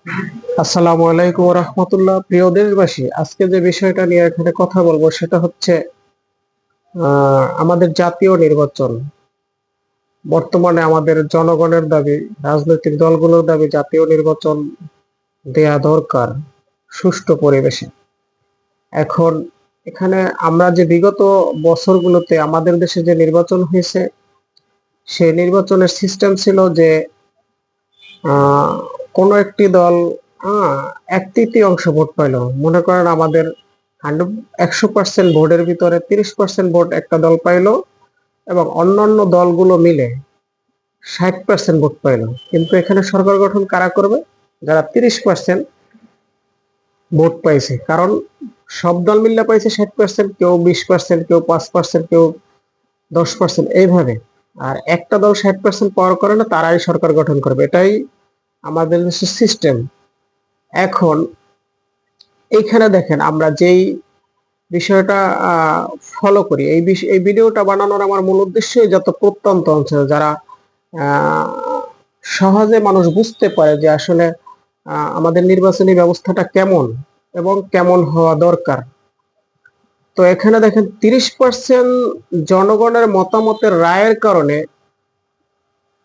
আসসালামু আলাইকুম রহমতুল্লাহ। প্রিয় দেশবাসী, আজকে যে বিষয়টা নিয়ে এখানে কথা বলবো সেটা হচ্ছে আমাদের জাতীয় নির্বাচন। বর্তমানে আমাদের জনগণের দাবি, রাজনৈতিক দলগুলোর দাবি জাতীয় নির্বাচন দেয়া দরকার সুষ্ঠু পরিবেশে। এখন এখানে আমরা যে বিগত বছরগুলোতে আমাদের দেশে যে নির্বাচন হয়েছে, সেই নির্বাচনের সিস্টেম ছিল যে আহ কোনো একটি দল আহ এক তৃতীয়াংশ ভোট পাইলো। মনে করেন আমাদের 100% ভোটের ভিতরে 30% ভোট একটা দল পাইলো এবং অন্যান্য দলগুলো মিলে 60% ভোট পাইলো। কিন্তু এখানে সরকার গঠন কারা করবে? যারা 30% ভোট পাইছে। কারণ সব দল মিলে পাইছে 60%, কেউ 20%, কেউ 5%, কেউ 10%, এইভাবে। আর একটা দল 60% পাওয়ার কারণে তারাই সরকার গঠন করবে, এটাই আমাদের দেশের সিস্টেম। এখন এইখানে দেখেন, আমরা যেই বিষয়টা ফলো করি, এই ভিডিওটা বানানোর আমার মূল উদ্দেশ্যই যত প্রত্যন্ত অঞ্চল যারা আহ, সহজে মানুষ বুঝতে পারে যে আসলে আমাদের নির্বাচনী ব্যবস্থাটা কেমন এবং কেমন হওয়া দরকার। তো এখানে দেখেন 30% জনগণের মতামতের রায়ের কারণে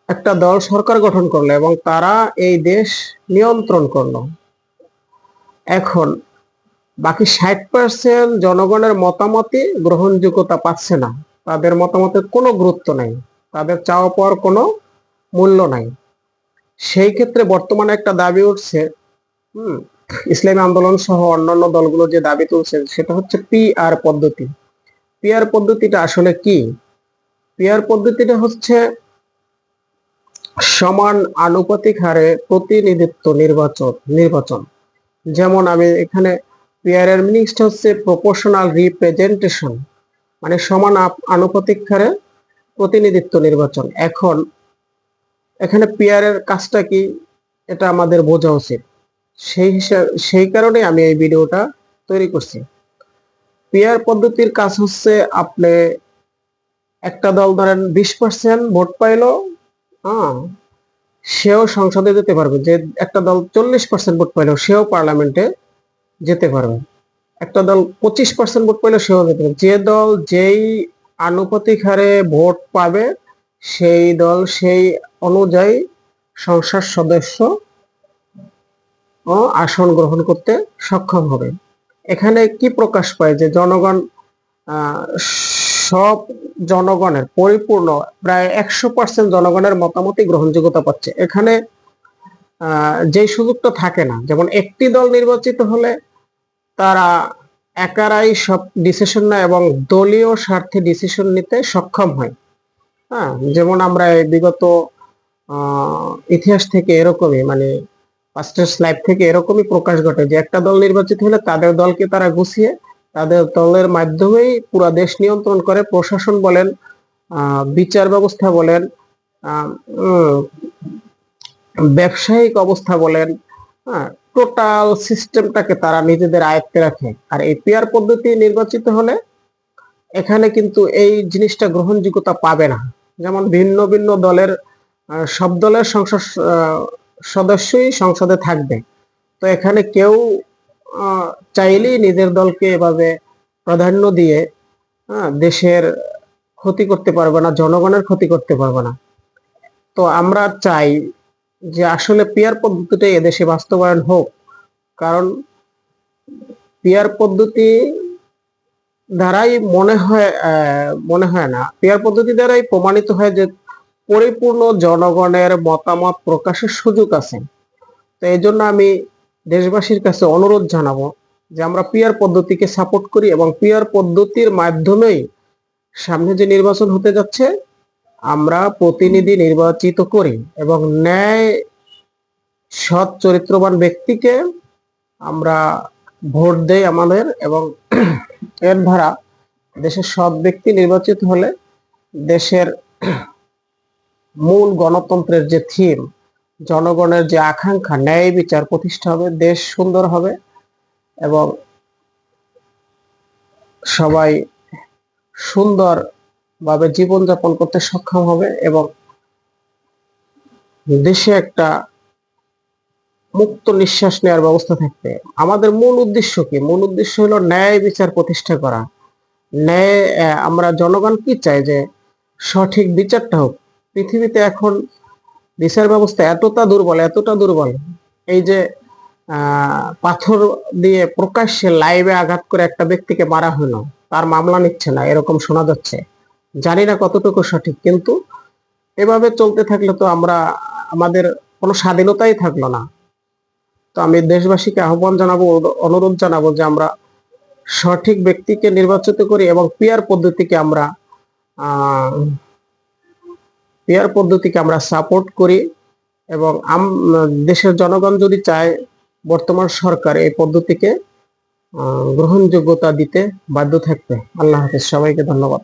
একটা দল সরকার গঠন করলো এবং তারা এই দেশ নিয়ন্ত্রণ করলো। এখন বাকি 60% জনগণের মতামতই গ্রহণযোগ্যতা পাচ্ছে না, তাদের মতামতের কোনো গুরুত্ব নাই, তাদের চাওয়া পাওয়ার কোনো মূল্য নাই। সেই ক্ষেত্রে বর্তমানে একটা দাবি উঠছে, হুম ইসলামী আন্দোলন সহ অন্যান্য দলগুলো যে দাবি তুলছে সেটা হচ্ছে পিআর পদ্ধতি। পিআর পদ্ধতিটা আসলে কি? পিআর পদ্ধতিটা হচ্ছে সমান আনুপাতিক হারে প্রতিনিধিত্ব নির্বাচন। যেমন আমি এখানে পিআর এর মিনিংসটা হচ্ছে প্রপোর্শনাল রিপ্রেজেন্টেশন, মানে সমান আনুপাতিক হারে প্রতিনিধিত্ব নির্বাচন। এখন এখানে পিআর এর কাজটা কি, এটা আমাদের বোঝা উচিত। সেই কারণে আমি এই ভিডিওটা তৈরি করছি। পিআর পদ্ধতির কাজ হচ্ছে, আপনি একটা দল ধরেন 20% ভোট পাইলো, হ্যাঁ, সেও সংসদে যেতে পারবে। যে একটা দল 40% ভোট পাইলো সেও পার্লামেন্টে যেতে পারবে। একটা দল 25% ভোট পাইলে সেও যেতে পারবে। যে দল যেই আনুপাতিক হারে ভোট পাবে সেই দল সেই অনুযায়ী সংসদ সদস্য ও আসন গ্রহণ করতে সক্ষম হবে। এখানে কি প্রকাশ পায় যে জনগণ, আহ, সব জনগণের পরিপূর্ণ প্রায় 100% জনগণের মতামতই গ্রহণযোগ্যতা পাচ্ছে। এখানে যে সুযোগটা থাকে না, যেমন একটি দল নির্বাচিত হলে তারা একারাই সব ডিসিশন নেয় এবং দলীয় স্বার্থে ডিসিশন নিতে সক্ষম হয়। হ্যাঁ, যেমন আমরা এই বিগত ইতিহাস থেকে এরকমই, মানে পাস্টার লাইফ থেকে এরকমই প্রকাশ ঘটে যে একটা দল নির্বাচিত হলে তাদের দলকে তারা গুছিয়ে তাদের দলের মাধ্যমেই পুরা দেশ নিয়ন্ত্রণ করে। প্রশাসন বলেন, বিচার ব্যবস্থা বলেন, আহ, উম, ব্যবসায়িক অবস্থা বলেন, হ্যাঁ, টোটাল সিস্টেমটাকে তারা নিজেদের আয়ত্তে রাখে। আর এই পিয়ার পদ্ধতি নির্বাচিত হলে এখানে কিন্তু এই জিনিসটা গ্রহণযোগ্যতা পাবে না। যেমন ভিন্ন ভিন্ন দলের সব দলের সংসদ সদস্যই সংসদে থাকবে। তো এখানে কেউ আহ, চাইলেই নিজের দলকে এভাবে প্রাধান্য দিয়ে দেশের ক্ষতি করতে পারবে না, জনগণের ক্ষতি করতে পারবে না। তো আমরা চাই যে আসলে পিয়ার পদ্ধতিটাই এদেশে বাস্তবায়ন হোক। কারণ পিয়ার পদ্ধতি দ্বারাই মনে হয় না, পিয়ার পদ্ধতি দ্বারাই প্রমাণিত হয় যে পরিপূর্ণ জনগণের মতামত প্রকাশের সুযোগ আছে। তো এই জন্য আমি দেশবাসীর কাছে অনুরোধ জানাবো যে আমরা পিয়ার পদ্ধতিকে সাপোর্ট করি এবং পিয়ার পদ্ধতির মাধ্যমেই সামনে যে নির্বাচন হতে যাচ্ছে আমরা প্রতিনিধি নির্বাচিত করি এবং ন্যায় সৎ চরিত্রবান ব্যক্তিকে আমরা ভোট দেই আমাদের। এবং এর দ্বারা দেশের সৎ ব্যক্তি নির্বাচিত হলে দেশের মূল গণতন্ত্রের যে থিম, জনগণের যে আকাঙ্ক্ষা ন্যায় বিচার প্রতিষ্ঠা হবে, দেশ সুন্দর হবে এবং সবাই সুন্দর ভাবে জীবনযাপন করতে সক্ষম হবে এবং দেশে একটা মুক্ত নিঃশ্বাস নেওয়ার ব্যবস্থা থাকবে। আমাদের মূল উদ্দেশ্য কি? মূল উদ্দেশ্য হলো ন্যায় বিচার প্রতিষ্ঠা করা। ন্যায় আমরা জনগণ কি চাই? যে সঠিক বিচারটা হোক। পৃথিবীতে এখন বিচার ব্যবস্থা এতটা দুর্বল, এই যে পাথর দিয়ে প্রকাশ্যে লাইভে আঘাত করে একটা ব্যক্তিকে মারা হলো, তার মামলা নিচ্ছে না, এরকম শোনা যাচ্ছে। জানি না কতটুকু সঠিক, কিন্তু এভাবে চলতে থাকলে তো আমাদের কোনো স্বাধীনতাই থাকলো না। তো আমি দেশবাসীকে আহ্বান জানাবো, অনুরোধ জানাবো যে আমরা সঠিক ব্যক্তিকে নির্বাচিত করি এবং আহ পিয়ার পদ্ধতিকে আমরা সাপোর্ট করি। এবং দেশের জনগণ যদি চায়, বর্তমান সরকার এই পদ্ধতিকে গ্রহণযোগ্যতা দিতে বাধ্য থাকবে। আল্লাহ হাফেজ, সবাইকে ধন্যবাদ।